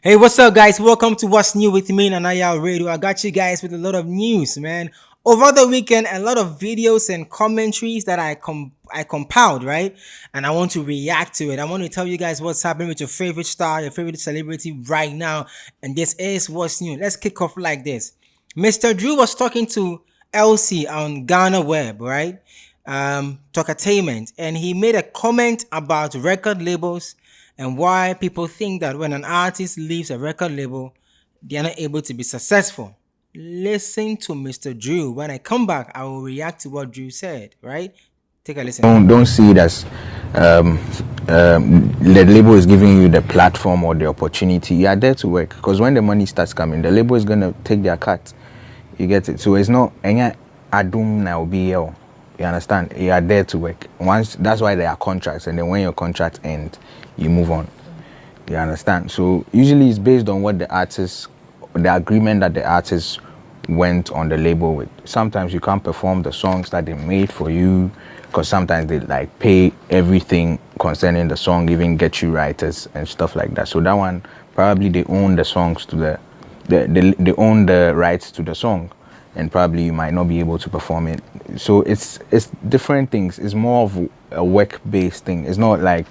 Hey, what's up, guys? Welcome to What's New with me, Naija Radio. I got you guys with a lot of news, man. Over the weekend, a lot of videos and commentaries that I compiled, right? And I want to react to it. I want to tell you guys what's happening with your favorite star, your favorite celebrity right now. And this is What's New. Let's kick off like this. Mr. Drew was talking to LC on Ghana Web, right? Talkatainment, and he made a comment about record labels and why people think that when an artist leaves a record label, they are not able to be successful. Listen to Mr. Drew. When I come back, I will react to what Drew said, right? Take a listen. Don't see it as the label is giving you the platform or the opportunity. You are there to work, because when the money starts coming, the label is going to take their cut. You get it? So it's not any adum now BL. You understand? You are there to work. Once that's why there are contracts, and then when your contract ends, you move on. You understand? So usually it's based on what the agreement that the artist went on the label with. Sometimes you can't perform the songs that they made for you, because sometimes they like pay everything concerning the song, even get you writers and stuff like that. So that one, probably they own the songs to they own the rights to the song, and probably you might not be able to perform it. So it's different things. It's more of a work-based thing. It's not like,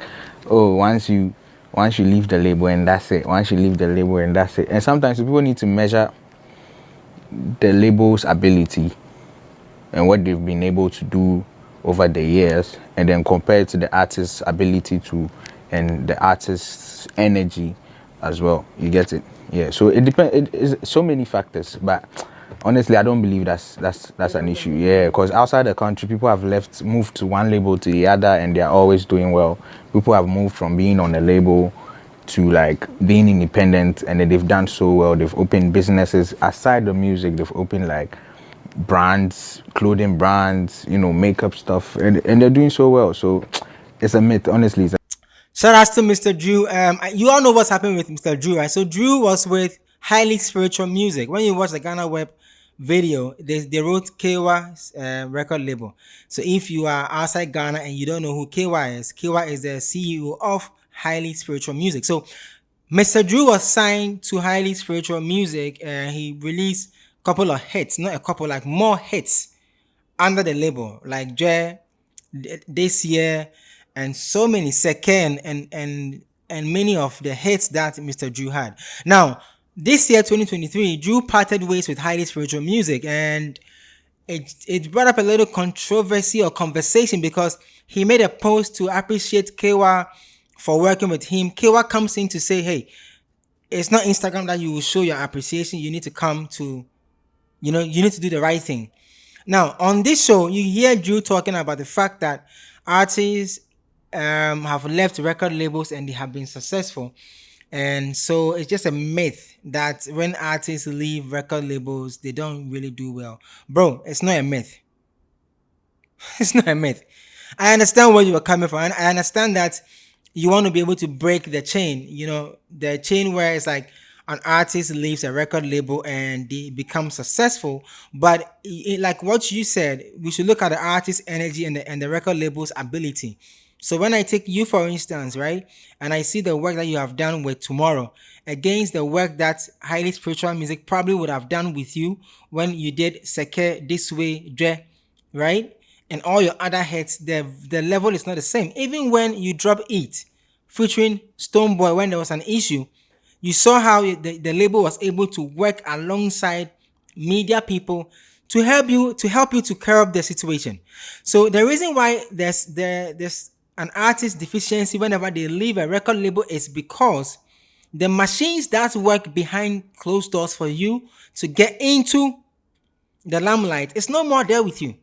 oh, once you leave the label and that's it. Once you leave the label and that's it. And sometimes people need to measure the label's ability and what they've been able to do over the years, and then compare it to the artist's ability to, and the artist's energy as well. You get it? Yeah. So it depends. It is so many factors, but honestly, I don't believe that's an issue. Yeah, because outside the country, people have moved to one label to the other, and they are always doing well. People have moved from being on a label to like being independent, and then they've done so well. They've opened businesses aside the music. They've opened like brands, clothing brands, makeup stuff, and they're doing so well. So it's a myth, honestly. Shout out to Mr. Drew. You all know what's happening with Mr. Drew, right? So Drew was with Highly Spiritual Music. When you watch the Ghana Web video, they wrote KY's record label. So if you are outside Ghana and you don't know who KY is the CEO of Highly Spiritual Music. So Mr. Drew was signed to Highly Spiritual Music, and he released a couple of hits, not a couple, like more hits under the label, like this year, and so many second and many of the hits that Mr. Drew had. Now, this year, 2023, Drew parted ways with Highly Spiritual Music, and it brought up a little controversy or conversation because he made a post to appreciate KY for working with him. KY comes in to say, hey, it's not Instagram that you will show your appreciation. You need to come to, you need to do the right thing. Now, on this show, you hear Drew talking about the fact that artists have left record labels and they have been successful. And so it's just a myth that when artists leave record labels, they don't really do well. Bro, it's not a myth. It's not a myth. I understand where you were coming from. I understand that you want to be able to break the chain, the chain where it's like an artist leaves a record label and they become successful. But like what you said, we should look at the artist's energy and the record label's ability. So when I take you, for instance, right, and I see the work that you have done with Tomorrow against the work that Highly Spiritual Music probably would have done with you when you did Seke, This Way, Dre, right? And all your other hits, the level is not the same. Even when you drop It featuring Stonebwoy, when there was an issue, you saw how the label was able to work alongside media people to help you to curb the situation. So the reason why there's an artist deficiency whenever they leave a record label is because the machines that work behind closed doors for you to get into the limelight is no more there with you.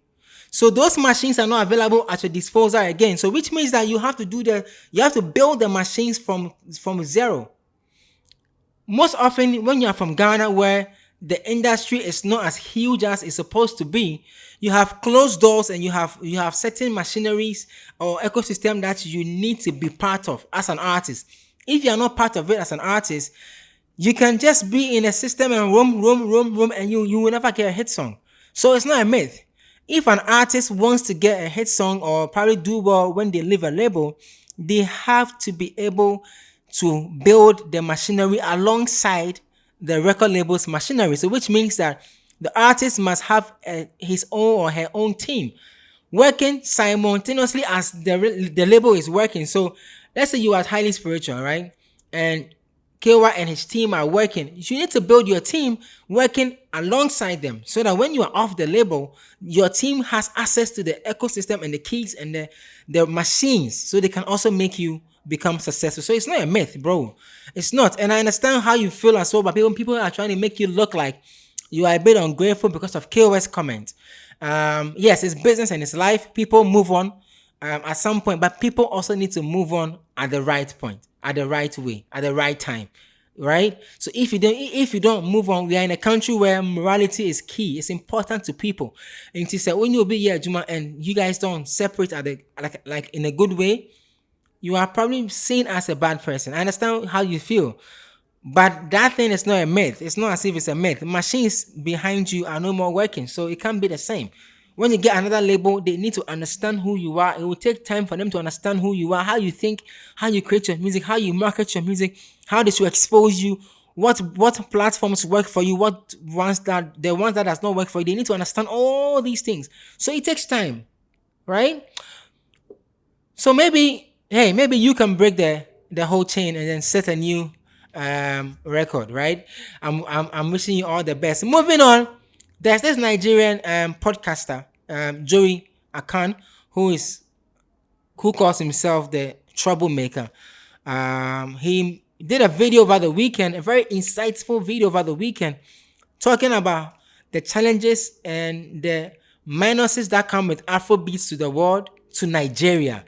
So those machines are not available at your disposal again. So which means that you have to build the machines from zero. Most often when you are from Ghana, where the industry is not as huge as it's supposed to be, you have closed doors and you have certain machineries or ecosystem that you need to be part of as an artist. If you are not part of it as an artist, you can just be in a system and roam, and you will never get a hit song. So it's not a myth. If an artist wants to get a hit song or probably do well when they leave a label, they have to be able to build the machinery alongside the record label's machinery. So, which means that the artist must have his own or her own team working simultaneously as the label is working. So, let's say you are highly spiritual, right? And KY and his team are working. You need to build your team working alongside them so that when you are off the label, your team has access to the ecosystem and the keys and the machines so they can also make you become successful. So it's not a myth, bro. It's not. And I understand how you feel as well, but people are trying to make you look like you are a bit ungrateful because of KO's comment. Yes, it's business and it's life. People move on at some point, but people also need to move on at the right point, at the right way, at the right time, right? So if you don't move on, we are in a country where morality is key. It's important to people. And to say when you'll be here, Juma, and you guys don't separate at the like in a good way, you are probably seen as a bad person. I understand how you feel. But that thing is not a myth. It's not as if it's a myth. Machines behind you are no more working, so it can't be the same. When you get another label, they need to understand who you are. It will take time for them to understand who you are, how you think, how you create your music, how you market your music, how they should expose you, what platforms work for you, what ones that the ones that does not work for you. They need to understand all these things. So it takes time, right? So maybe, hey, maybe you can break the whole chain and then set a new record, right? I'm wishing you all the best. Moving on, there's this Nigerian podcaster, Joey Akan, who calls himself the troublemaker. He did a video over the weekend, a very insightful video over the weekend, talking about the challenges and the minuses that come with Afrobeats to the world, to Nigeria.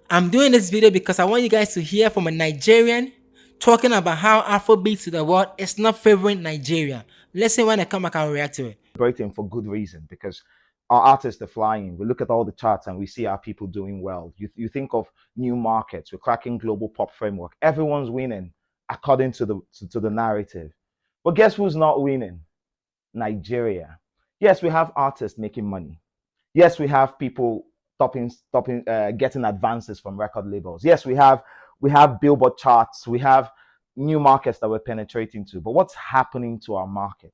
I'm doing this video because I want you guys to hear from a Nigerian talking about how Afrobeats to the world is not favoring Nigeria. Listen when I come back, I'll react to it. Celebrating for good reason, because our artists are flying. We look at all the charts and we see our people doing well. You think of new markets, we're cracking global pop framework. Everyone's winning according to the narrative. But guess who's not winning? Nigeria. Yes, we have artists making money. Yes, we have people getting advances from record labels. Yes, we have Billboard charts. We have new markets that we're penetrating to. But what's happening to our market?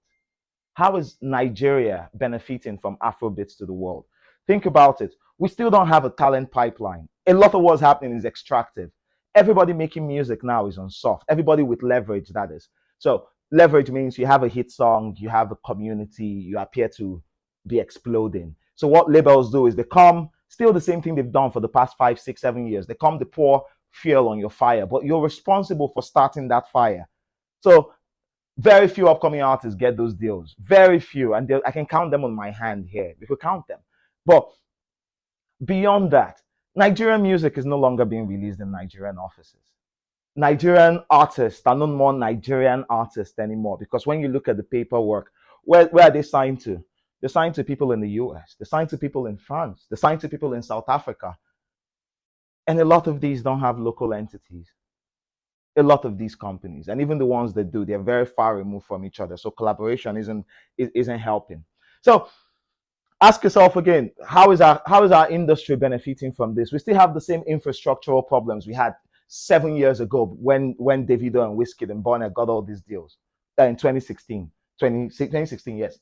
How is Nigeria benefiting from Afrobeats to the world? Think about it. We still don't have a talent pipeline. A lot of what's happening is extractive. Everybody making music now is on soft. Everybody with leverage, that is. So leverage means you have a hit song, you have a community, you appear to be exploding. So what labels do is they come, still the same thing they've done for the past 5, 6, 7 years. They come to pour fuel on your fire, but you're responsible for starting that fire. So very few upcoming artists get those deals. Very few. And I can count them on my hand here. We could count them. But beyond that, Nigerian music is no longer being released in Nigerian offices. Nigerian artists are no more Nigerian artists anymore, because when you look at the paperwork, where are they signed to? They're signed to people in the US. They're signed to people in France. They're signed to people in South Africa. And a lot of these don't have local entities. A lot of these companies, and even the ones that do, they're very far removed from each other. So collaboration isn't helping. So ask yourself again, how is our industry benefiting from this? We still have the same infrastructural problems we had 7 years ago when Davido and Wizkid and Bonner got all these deals in 2016, yes.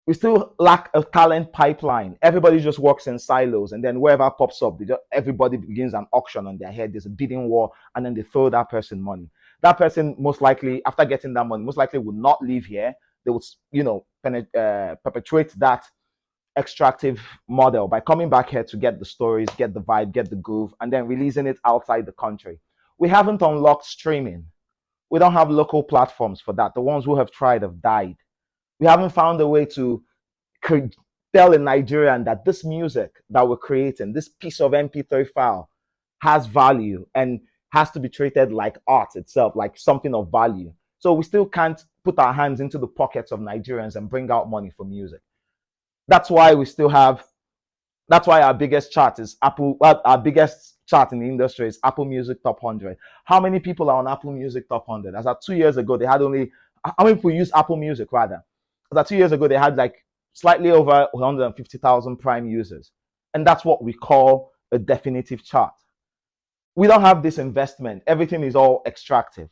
We still lack a talent pipeline. Everybody just works in silos, and then wherever pops up, everybody begins an auction on their head. There's a bidding war, and then they throw that person money. That person most likely, after getting that money, most likely would not live here. They would, perpetuate that extractive model by coming back here to get the stories, get the vibe, get the groove, and then releasing it outside the country. We haven't unlocked streaming. We don't have local platforms for that. The ones who have tried have died. We haven't found a way to tell a Nigerian that this music that we're creating, this piece of MP3 file, has value and has to be treated like art itself, like something of value. So we still can't put our hands into the pockets of Nigerians and bring out money for music. That's why our biggest chart is Apple. Our biggest chart in the industry is Apple Music Top 100. How many people are on Apple Music Top 100? As of 2 years ago, they had only, how many people use Apple Music rather? As of 2 years ago, they had like slightly over 150,000 Prime users. And that's what we call a definitive chart. We don't have this investment. Everything is all extractive.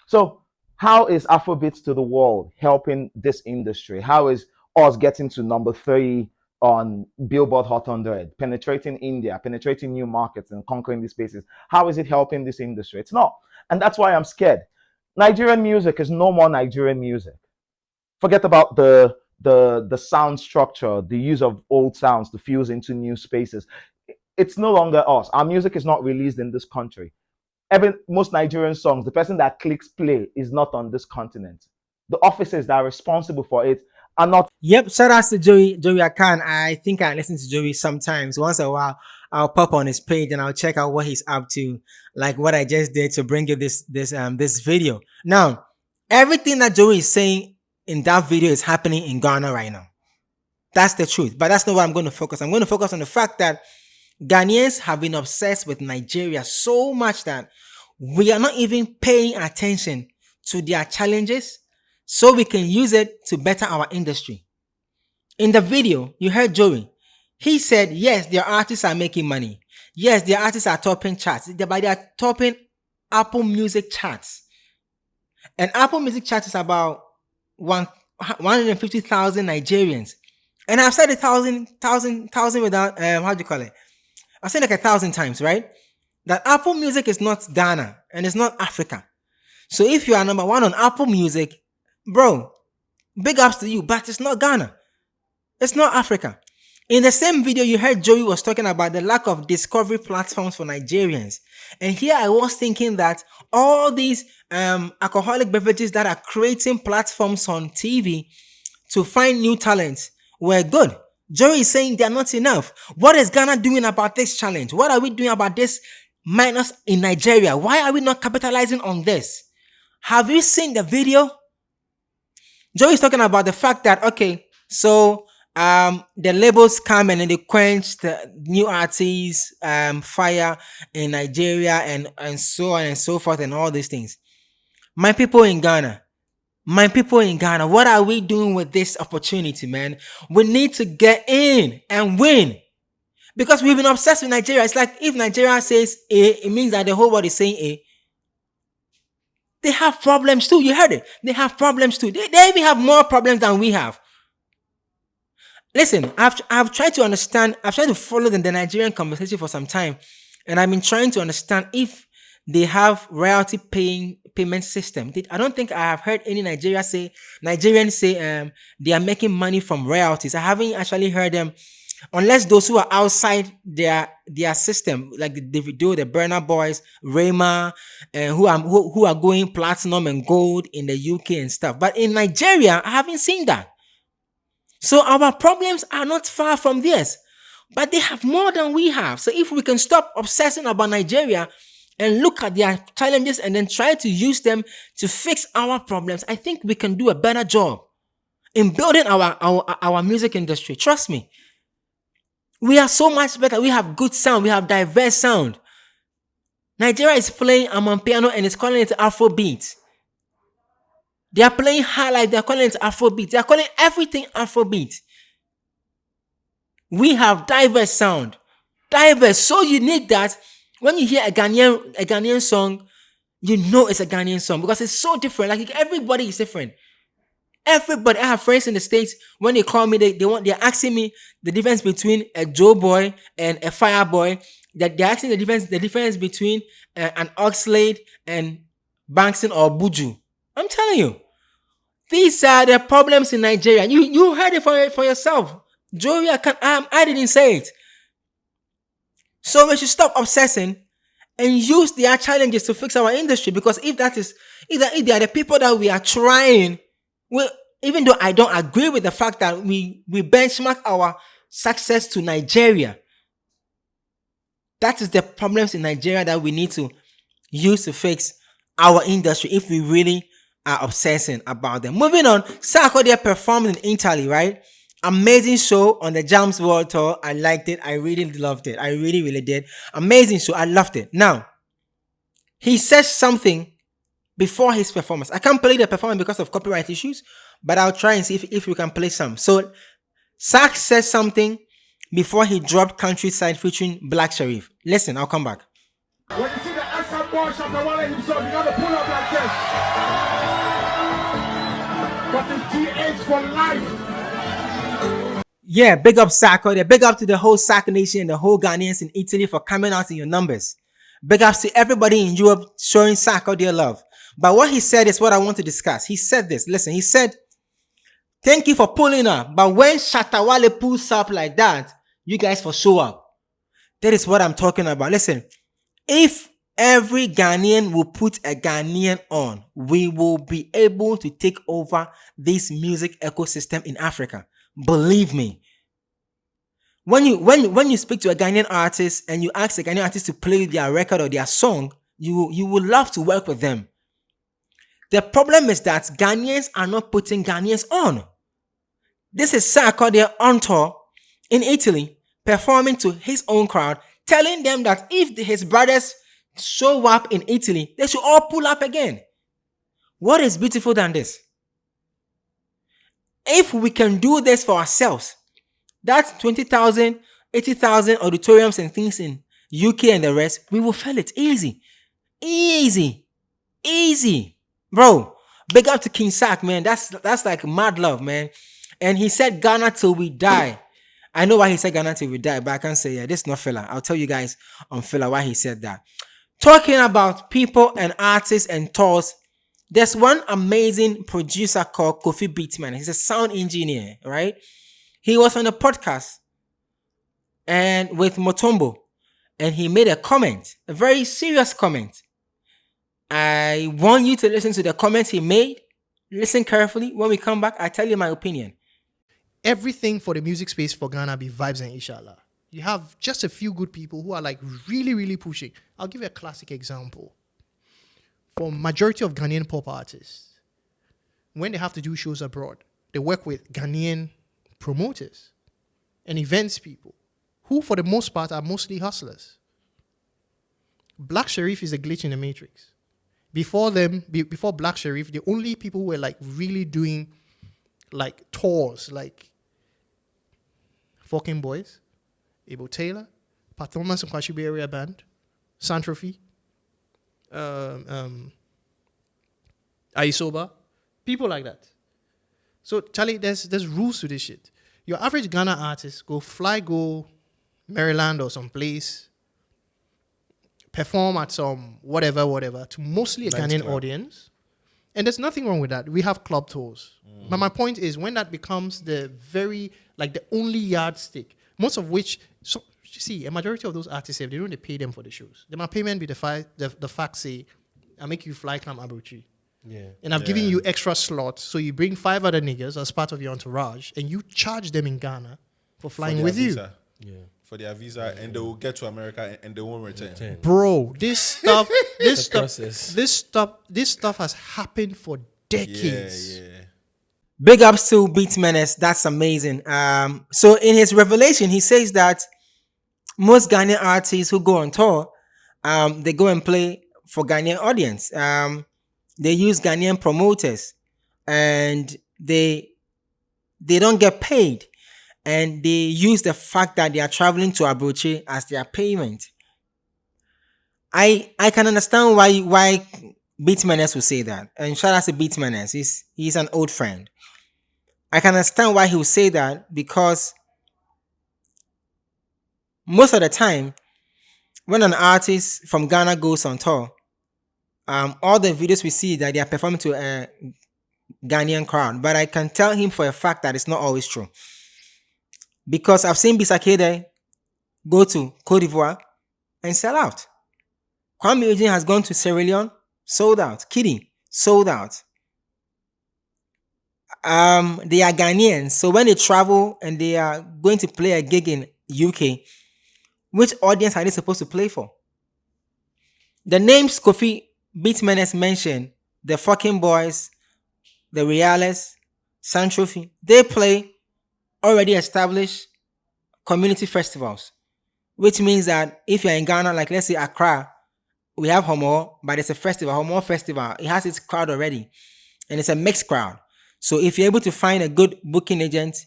So how is Afrobeats to the world helping this industry? How is us getting to number 3 on Billboard Hot 100, penetrating India, penetrating new markets and conquering these spaces? How is it helping this industry? It's not. And that's why I'm scared. Nigerian music is no more Nigerian music. Forget about the sound structure, the use of old sounds to fuse into new spaces. It's no longer us. Our music is not released in this country. Most Nigerian songs, the person that clicks play is not on this continent. The offices that are responsible for it are not. Yep, shout out to Joey Akan. I think I listen to Joey sometimes. Once in a while, I'll pop on his page and I'll check out what he's up to, like what I just did to bring you this video. Now, everything that Joey is saying in that video is happening in Ghana right now. That's the truth. But that's not what I'm going to focus. I'm going to focus on the fact that Ghanaians have been obsessed with Nigeria so much that we are not even paying attention to their challenges so we can use it to better our industry. In the video, you heard Joey. He said, yes, their artists are making money. Yes, their artists are topping charts, but they are topping Apple Music charts. And Apple Music charts is about 150,000 Nigerians. And I've said 1,000 without, how do you call it? I've said like 1,000 times, right? That Apple Music is not Ghana and it's not Africa. So if you are number 1 on Apple Music, bro, big ups to you, but it's not Ghana. It's not Africa. In the same video, you heard Joey was talking about the lack of discovery platforms for Nigerians. And here I was thinking that all these alcoholic beverages that are creating platforms on TV to find new talents were good. Joey is saying they're not enough. What is Ghana doing about this challenge? What are we doing about this minus in Nigeria? Why are we not capitalizing on this? Have you seen the video? Joey is talking about the fact that, okay, so the labels come and then they quench the new artists, fire in Nigeria and so on and so forth and all these things. My people in Ghana, what are we doing with this opportunity, man? We need to get in and win. Because we've been obsessed with Nigeria. It's like if Nigeria says A, it means that the whole world is saying A. They have problems too. You heard it. They have problems too. They even have more problems than we have. Listen, I've tried to understand, I've tried to follow the Nigerian conversation for some time. And I've been trying to understand if they have royalty payment system. I don't think I have heard any Nigerians say they are making money from royalties. I haven't actually heard them, unless those who are outside their system, like the Davido, the Burna Boys, Rema, who are going platinum and gold in the UK and stuff. But in Nigeria, I haven't seen that. So our problems are not far from theirs, but they have more than we have. So if we can stop obsessing about Nigeria and look at their challenges and then try to use them to fix our problems, I think we can do a better job in building our music industry. Trust me. We are so much better. We have good sound. We have diverse sound. Nigeria is playing Amapiano and it's calling it Afrobeats. They are playing high life. They are calling it Afrobeats. They are calling everything Afrobeat. We have diverse sound. Diverse. So unique that when you hear a Ghanaian song, you know it's a Ghanaian song because it's so different. Like everybody is different. Everybody. I have friends in the States. When they call me, they're asking me the difference between a Joe boy and a fire boy. That they're asking the difference between an Oxlade and Bankson or Buju. I'm telling you, these are the problems in Nigeria. You heard it for yourself. Joey, I didn't say it. So we should stop obsessing and use their challenges to fix our industry. Because if they are the people that we are trying, even though I don't agree with the fact that we benchmark our success to Nigeria, that is the problems in Nigeria that we need to use to fix our industry if we really are obsessing about them. Moving on, Sarkodie performed in Italy, right? Amazing show on the Jams World Tour. I liked it. I really loved it. I really, really did. Amazing show. I loved it. Now, he says something before his performance. I can't play the performance because of copyright issues, but I'll try and see if we can play some. So, Sark says something before he dropped Countryside featuring Black Sharif. Listen, I'll come back. When you see the Akan boy Shatta Wale himself, you gotta pull up like this. Because it's GH for life. Yeah, big up Sarkodie. Big up to the whole Sark Nation and the whole Ghanaians in Italy for coming out in your numbers. Big ups to everybody in Europe showing Sarkodie love. But what he said is what I want to discuss. He said this. Listen, he said, thank you for pulling up. But when Shatta Wale pulls up like that, you guys for show up. That is what I'm talking about. Listen, if every Ghanaian will put a Ghanaian on, we will be able to take over this music ecosystem in Africa. Believe me. When you speak to a Ghanaian artist and you ask a Ghanaian artist to play their record or their song, you would love to work with them. The problem is that Ghanaians are not putting Ghanaians on. This is Sarkodie on tour in Italy, performing to his own crowd, telling them that if his brothers show up in Italy, they should all pull up again. What is beautiful than this? If we can do this for ourselves, that's 20,000, 80,000 auditoriums and things in UK and the rest, we will fill it easy. Easy. Easy. Bro, big up to King Sark, man. That's like mad love, man. And he said Ghana till we die. I know why he said Ghana till we die, but I can't say, yeah, this is not filler. I'll tell you guys on filler why he said that. Talking about people and artists and tours, there's one amazing producer called Kofi Beatman. He's a sound engineer, right? He was on a podcast and with Motombo, and he made a comment, a very serious comment. I want you to listen to the comments he made. Listen carefully. When we come back, I tell you my opinion. Everything for the music space for Ghana be vibes and inshallah. You have just a few good people who are like really, really pushing. I'll give you a classic example. For majority of Ghanaian pop artists, when they have to do shows abroad, they work with Ghanaian promoters and events people who for the most part are mostly hustlers. Black Sherif is a glitch in the matrix. Before Black Sherif, the only people who were like really doing like tours, like Fucking Boys, Abel Taylor, Pathomas and Kwashibe Area Band, Santrophy, Aisoba, people like that. So Charlie, there's rules to this shit. Your average Ghana artist go Maryland or some place, perform at some whatever to mostly a Ghanaian audience. And there's nothing wrong with that. We have club tours. But my point is when that becomes the only yardstick, most of which, so you see, a majority of those artists, if they don't pay them for the shows, then my payment be the fact say, I make you fly come Abuchi. Yeah. And I've given you extra slots, so you bring 5 other niggas as part of your entourage, and you charge them in Ghana for flying with visa. You. Yeah. For their visa, and they will get to America and they won't return. Bro, this stuff has happened for decades. Yeah. Big ups to Beats Menace. That's amazing. So in his revelation, he says that most Ghanaian artists who go on tour, they go and play for Ghanaian audience. They use Ghanaian promoters, and they don't get paid. And they use the fact that they are traveling to Abuja as their payment. I can understand why Beats Menace will say that. And shout out to Beats Menace. He's an old friend. I can understand why he will say that, because most of the time, when an artist from Ghana goes on tour, all the videos we see that they are performing to a Ghanaian crowd. But I can tell him for a fact that it's not always true. Because I've seen Bisakede go to Cote d'Ivoire and sell out. Kwame Eugene has gone to Sierra Leone, sold out. Kitty, sold out. They are Ghanaians, so when they travel and they are going to play a gig in UK, which audience are they supposed to play for? The names Kofi Beatman mentioned, the Fucking Boys, the Reales, Santrophy, they play already established community festivals, which means that if you're in Ghana, like let's say Accra, we have Homo, but it's a festival, Homo Festival. It has its crowd already, and it's a mixed crowd. So if you're able to find a good booking agent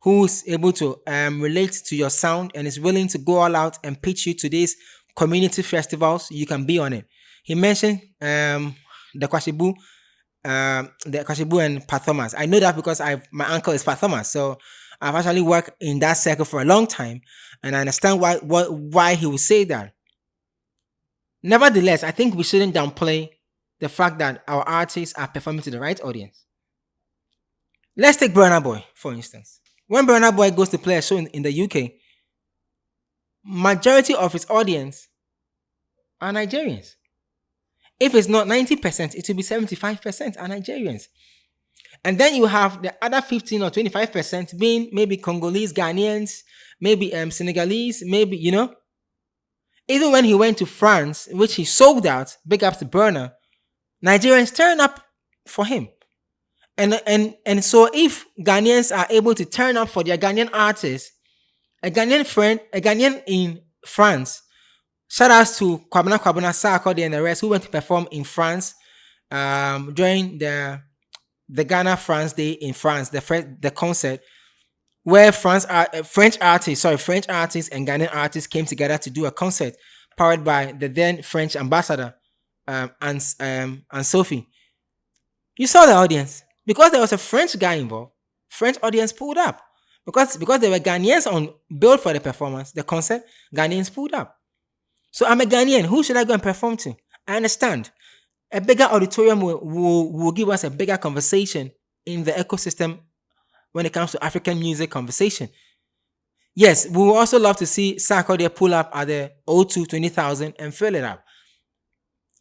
who's able to relate to your sound and is willing to go all out and pitch you to these community festivals, you can be on it. He mentioned the Kwashibu, and Pathomas. I know that because my uncle is Pathomas, so I've actually worked in that circle for a long time, and I understand why he would say that. Nevertheless, I think we shouldn't downplay the fact that our artists are performing to the right audience. Let's take Burna Boy, for instance. When Burna Boy goes to play a show in the UK, majority of his audience are Nigerians. If it's not 90%, it will be 75% are Nigerians. And then you have the other 15 or 25% being maybe Congolese, Ghanaians, maybe Senegalese, maybe, Even when he went to France, which he sold out, big up to Burna, Nigerians turn up for him. And so if Ghanaians are able to turn up for their Ghanaian artists, a Ghanaian in France, shout outs to Kwabena, Sarkodie and the rest who went to perform in France during the Ghana France Day in France, the concert where French artists and Ghanaian artists came together to do a concert powered by the then French ambassador and Sophie. You saw the audience because there was a French guy involved. French audience pulled up because there were Ghanaians on bill for the performance, the concert. Ghanaians pulled up. So I'm a Ghanaian. Who should I go and perform to? I understand. A bigger auditorium will give us a bigger conversation in the ecosystem when it comes to African music conversation. Yes, we would also love to see Sarkodie pull up at the O2 20,000 and fill it up.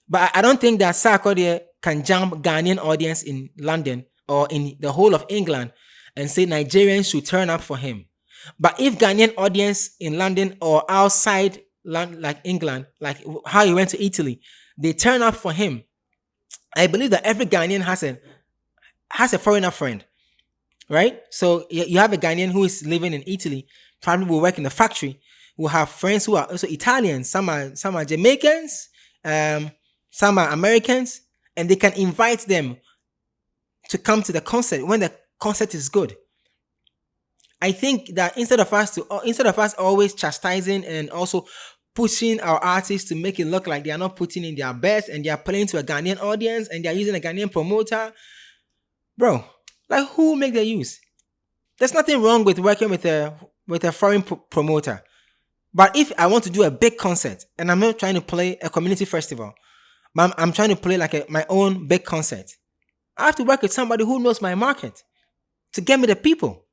But I don't think that Sarkodie can jump Ghanaian audience in London or in the whole of England and say Nigerians should turn up for him. But if Ghanaian audience in London or outside like England, like how he went to Italy, they turn up for him, I believe that every Ghanaian has a foreigner friend, right? So you have a Ghanaian who is living in Italy, probably will work in the factory, will have friends who are also Italians, some are Jamaicans, some are Americans, and they can invite them to come to the concert when the concert is good. I think that instead of us always chastising and also pushing our artists to make it look like they are not putting in their best and they are playing to a Ghanaian audience and they are using a Ghanaian promoter, bro, like who make the use? There's nothing wrong with working with a foreign promoter. But if I want to do a big concert and I'm not trying to play a community festival, but I'm trying to play like my own big concert, I have to work with somebody who knows my market to get me the people.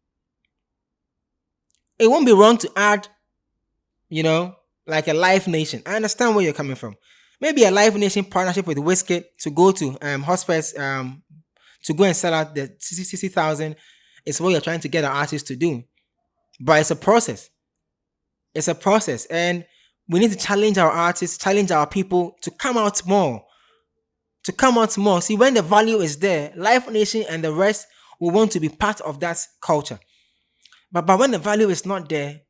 It won't be wrong to add, like a Live Nation. I understand where you're coming from. Maybe a Live Nation partnership with Wizkid to go to hospice to go and sell out the 60,000 is what you're trying to get our artists to do. But it's a process. It's a process. And we need to challenge our artists, challenge our people to come out more. See, when the value is there, Live Nation and the rest will want to be part of that culture. But when the value is not there,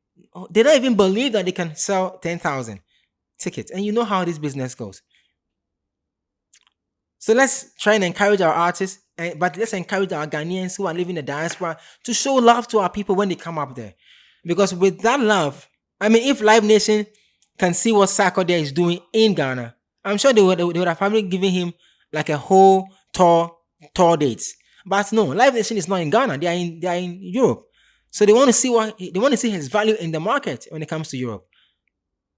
they don't even believe that they can sell 10,000 tickets. And you know how this business goes. So let's try and encourage our artists, but let's encourage our Ghanaians who are living in the diaspora to show love to our people when they come up there. Because with that love, if Live Nation can see what Sarkodie is doing in Ghana, I'm sure they would have probably given him like a whole tour dates. But no, Live Nation is not in Ghana. They are in Europe. So they want to see his value in the market when it comes to Europe,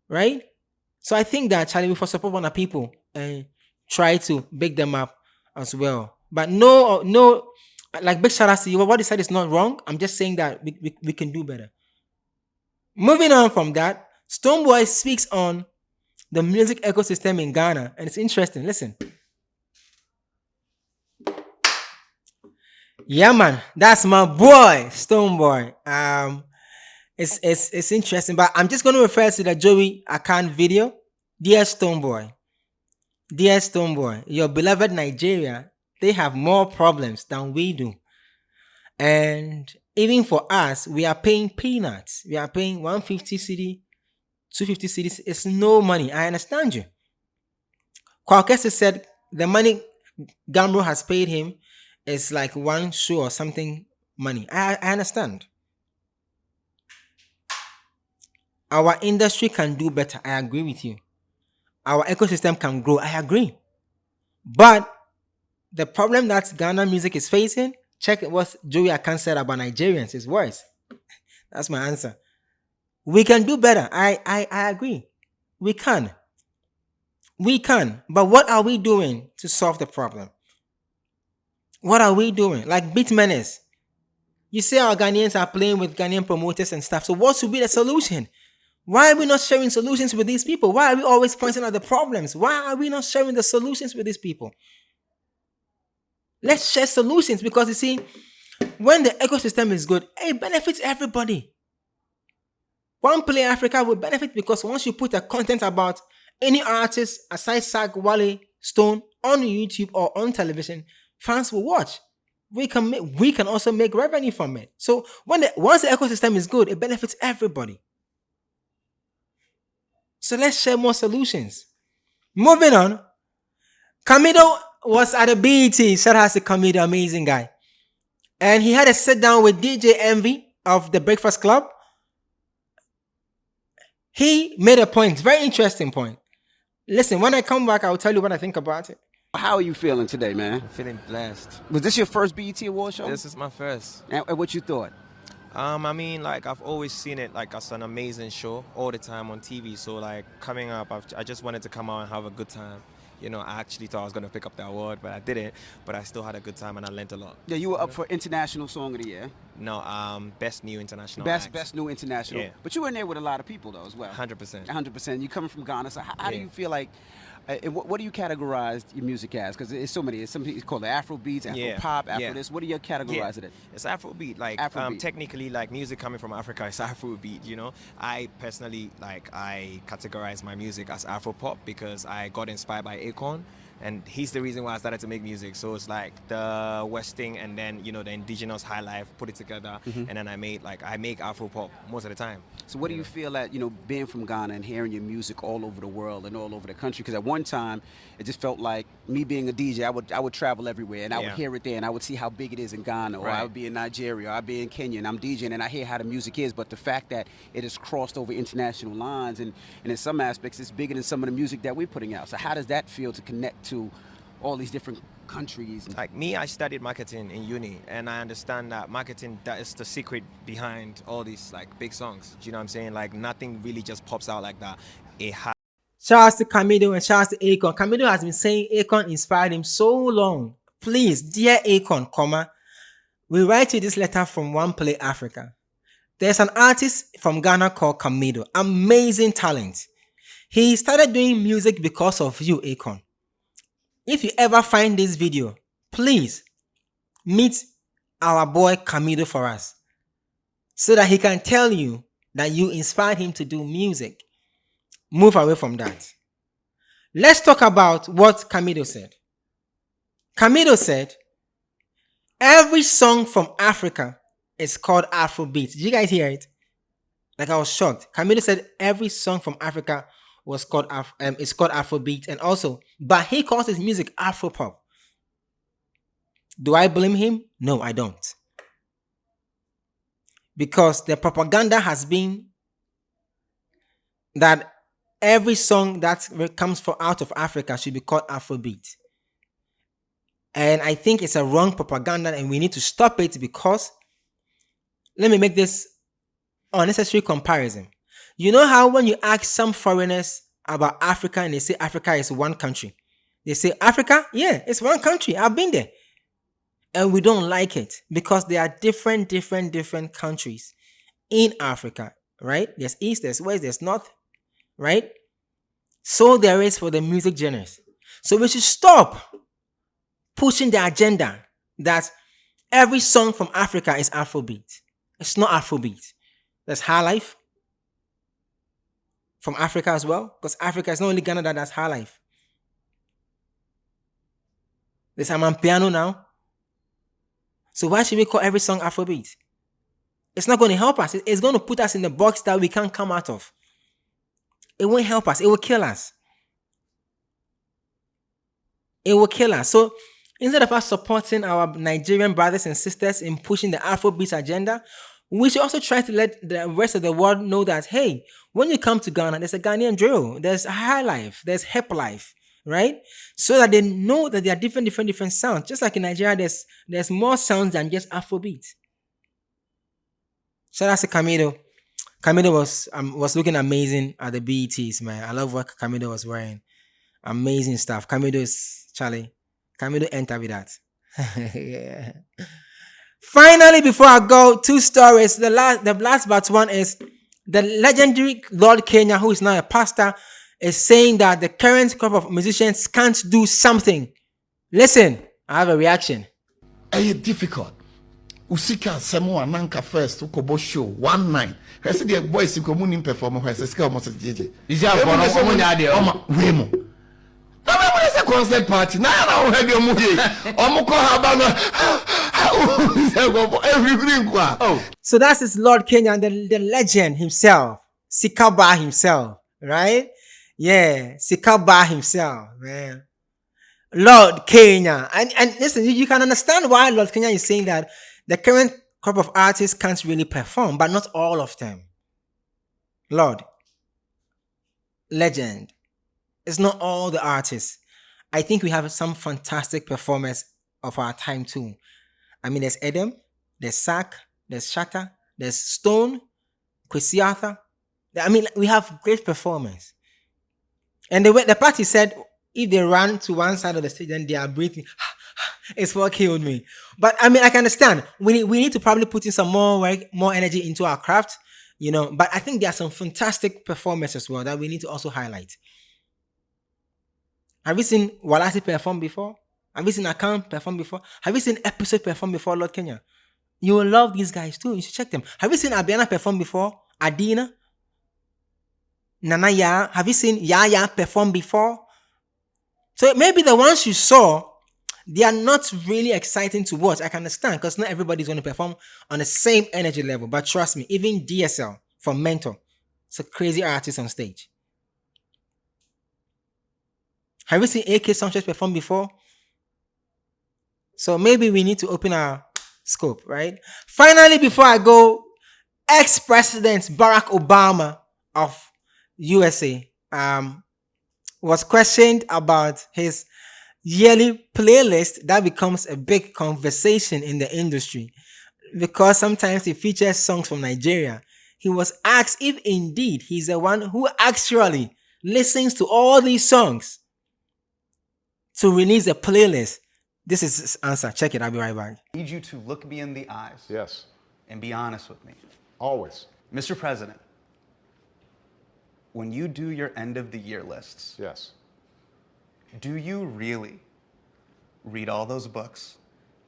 right? So I think that Charlie, we for support one of people and try to big them up as well. But no, like big shout out to you. What you said is not wrong. I'm just saying that we can do better. Moving on from that, Stonebwoy speaks on the music ecosystem in Ghana, and it's interesting. Listen. Yeah, man, that's my boy, Stonebwoy. It's interesting, but I'm just going to refer to the Joey Akan video. Dear Stonebwoy, your beloved Nigeria, they have more problems than we do. And even for us, we are paying peanuts. We are paying 150 cedi, 250 cedis. It's no money. I understand you. Kwakese said the money Gambro has paid him is like one show or something money. I understand. Our industry can do better. I agree with you. our ecosystem can grow. I agree. But the problem that Ghana music is facing, check what Joey Akan said about Nigerians, is worse. That's my answer. We can do better. I agree. We can. We can. But what are we doing to solve the problem? What are we doing? Like Beat Menace. You say our Ghanaians are playing with Ghanaian promoters and stuff. So what should be the solution? Why are we not sharing solutions with these people? Why are we always pointing out the problems? Why are we not sharing the solutions with these people? Let's share solutions, because you see, when the ecosystem is good, it benefits everybody. OnePlay Africa will benefit because once you put a content about any artist aside Sarkodie, Wale, Stone on YouTube or on television, fans will watch. We can also make revenue from it. So once the ecosystem is good, it benefits everybody. So let's share more solutions. Moving on, Kamido was at a BET. Shout out to Kamido, amazing guy. And he had a sit down with DJ Envy of the Breakfast Club. He made a point, very interesting point. Listen, when I come back, I'll tell you what I think about it. How are you feeling today, man? I'm feeling blessed. Was this your first BET Award show? This is my first. And what you thought? I mean, like, I've always seen it like as an amazing show all the time on TV. So, like, coming up, I just wanted to come out and have a good time. You know, I actually thought I was going to pick up the award, but I didn't. But I still had a good time and I learned a lot. Yeah, you were up for International Song of the Year. No, Best New International Best New International. Yeah. But you were in there with a lot of people, though, as well. 100%. 100%. You coming from Ghana, so how do Yeah. you feel like, and what do you categorize your music as? Because it's so many. Some people call it Afrobeats, Afro-pop, Afro this. What do you categorize it as? It's Afrobeat. Like, Afrobeat. technically, like, music coming from Africa is Afrobeat, you know? I personally, like, I categorize my music as Afro-pop because I got inspired by Akan. And he's the reason why I started to make music. So it's like the Westing and then, you know, the indigenous high life, put it together. And then I make Afro pop most of the time. So what do you feel that, you know, being from Ghana and hearing your music all over the world and all over the country? Because at one time, it just felt like me being a DJ, I would travel everywhere and I would hear it there and I would see how big it is in Ghana, or I would be in Nigeria, or I'd be in Kenya and I'm DJing and I hear how the music is. But the fact that it has crossed over international lines and in some aspects it's bigger than some of the music that we're putting out. So how does that feel to connect to all these different countries? Like me, I studied marketing in uni, and I understand that marketing, that is the secret behind all these like big songs. Do you know what I'm saying? Like nothing really just pops out like that. It has. Shout out to Kamido and shout out to Akan. Kamido has been saying Akan inspired him so long. Please, dear Akan, we write you this letter from OnePlay Africa. There's an artist from Ghana called Kamido. Amazing talent. He started doing music because of you, Akan. If you ever find this video, please meet our boy Kamido for us so that he can tell you that you inspired him to do music. Move away from that. Let's talk about what Kamido said. Kamido said, every song from Africa is called Afrobeats. Did you guys hear it? Like, I was shocked. Kamido said every song from Africa was called it's called Afrobeat, and also, but he calls his music Afropop. Do I blame him? No, I don't. Because the propaganda has been that every song that comes from out of Africa should be called Afrobeat. And I think it's a wrong propaganda and we need to stop it, because let me make this unnecessary comparison. You know how when you ask some foreigners about Africa and they say Africa is one country, they say, Africa? Yeah, it's one country. I've been there. And we don't like it because there are different countries in Africa, right? There's East, there's West, there's North, right? So there is for the music genres. So we should stop pushing the agenda that every song from Africa is Afrobeat. It's not Afrobeat. There's High Life from Africa as well, because Africa is not only Ghana that has High Life. There's Piano now. So why should we call every song Afrobeat? It's not going to help us. It's going to put us in the box that we can't come out of. It won't help us. It will kill us. It will kill us. So instead of us supporting our Nigerian brothers and sisters in pushing the Afrobeat agenda, we should also try to let the rest of the world know that, hey, when you come to Ghana, there's a Ghanaian drill, there's high life, there's hip life, right? So that they know that there are different sounds. Just like in Nigeria, there's more sounds than just Afrobeat. Shout out to Camido. Camido was looking amazing at the BETs, man. I love what Camido was wearing. Amazing stuff. Camido is Charlie. Camido entered with that. Yeah. Finally, before I go, 2 stories. The last but one is the legendary Lord Kenya, who is now a pastor, is saying that the current crop of musicians can't do something. Listen, I have a reaction. It's difficult. Usika semo ananka first ukobo show 1 night. I said the boys communing perform where say almost jeje. Is ya for no nya de wemo. Na me say concert party. Na na we be movie. Omo ko haba no. Everything kwa. Oh. So that's his Lord Kenya, the legend himself, Sikaba himself, right? Yeah, Sikaba himself, man. Lord Kenya. And listen, you can understand why Lord Kenya is saying that the current crop of artists can't really perform, but not all of them. Lord, legend. It's not all the artists. I think we have some fantastic performers of our time too. I mean, there's Edem, there's Sak, there's Shatta, there's Stone, Kwesi Arthur. I mean, we have great performers. And the party said, if they run to one side of the stage and they are breathing, it's what killed me. But I mean, I can understand. We need to probably put in some more energy into our craft, you know. But I think there are some fantastic performers as well that we need to also highlight. Have you seen Walasi perform before? Have you seen Akan perform before? Have you seen Episode perform before, Lord Kenya? You will love these guys too. You should check them. Have you seen Abiana perform before? Adina? Nanaya? Have you seen Yaya perform before? So maybe the ones you saw, they are not really exciting to watch. I can understand because not everybody's going to perform on the same energy level. But trust me, even DSL from Mentor, it's a crazy artist on stage. Have you seen AK Sanchez perform before? So maybe we need to open our scope, right? Finally, before I go, ex-president Barack Obama of USA was questioned about his yearly playlist that becomes a big conversation in the industry because sometimes it features songs from Nigeria. He was asked if indeed he's the one who actually listens to all these songs to release a playlist. This is his answer. Check it. I'll be right back. I need you to look me in the eyes. Yes. And be honest with me. Always. Mr. President, when you do your end of the year lists, Yes. do you really read all those books,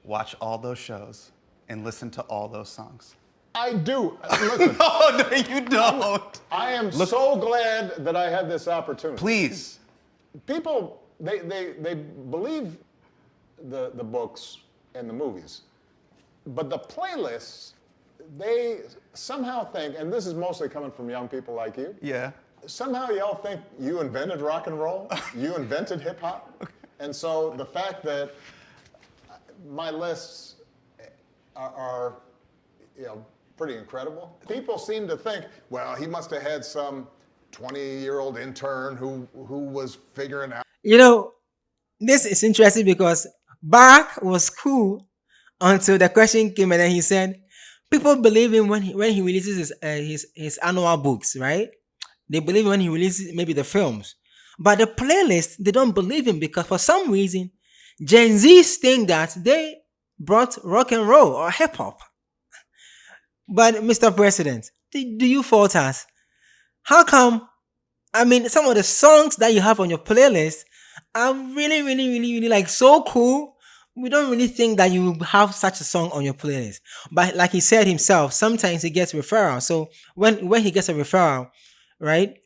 watch all those shows, and listen to all those songs? I do. Listen, Oh, no, you don't. I am so glad that I had this opportunity. Please. People, they believe the books and the movies, but the playlists, they somehow think, and this is mostly coming from young people like you, Yeah. somehow y'all think you invented rock and roll, you invented hip hop, and so the fact that my lists are pretty incredible. People seem to think, well, he must have had some 20-year-old intern who was figuring out. You know, this is interesting because Barack was cool until the question came and then he said, people believe him when he releases his annual books, right? They believe him when he releases maybe the films. But the playlist, they don't believe him because for some reason, Gen Zs think that they brought rock and roll or hip hop. But Mr. President, do you fault us? How come? I mean, some of the songs that you have on your playlist are really like so cool. We don't really think that you have such a song on your playlist. But like he said himself, sometimes he gets referral. So when he gets a referral, right?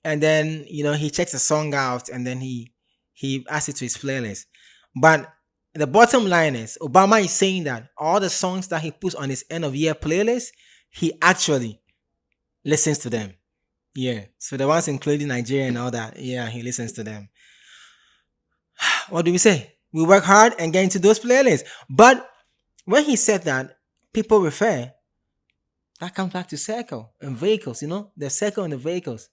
And then, he checks the song out and then he adds it to his playlist. But the bottom line is Obama is saying that all the songs that he puts on his end of year playlist, he actually listens to them. Yeah. So the ones including Nigeria and all that, yeah, he listens to them. What do we say? We work hard and get into those playlists. But when he said that, people refer That comes back to circle and vehicles, the circle and the vehicles.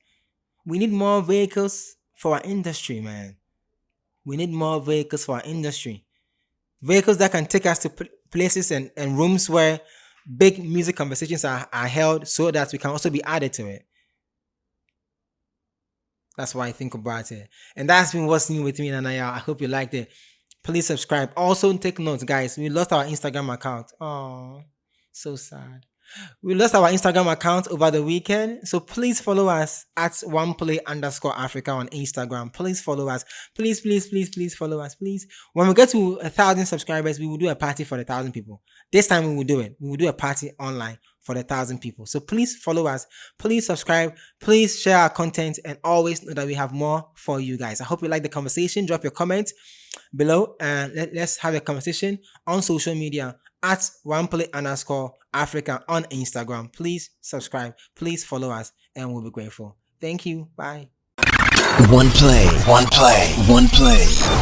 We need more vehicles for our industry, man. We need more vehicles for our industry. Vehicles that can take us to places and rooms where big music conversations are held so that we can also be added to it. That's why I think about it. And that's been what's new with me and Naija. I hope you liked it. Please subscribe. Also take notes, guys. We lost our Instagram account. Oh, so sad. We lost our Instagram account over the weekend. So please follow us at OnePlay_Africa on Instagram. Please follow us. Please follow us. Please. When we get to 1,000 subscribers, we will do a party for 1,000 people. This time we will do it. We will do a party online for 1,000 people. So please follow us. Please subscribe. Please share our content and always know that we have more for you guys. I hope you like the conversation. Drop your comments below and let's have a conversation on social media at OnePlay_Africa on Instagram. Please subscribe. Please follow us and we'll be grateful. Thank you. Bye. OnePlay.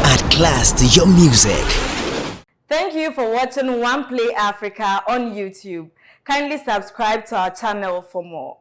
Add class to your music. Thank you for watching OnePlay Africa on YouTube. Kindly subscribe to our channel for more.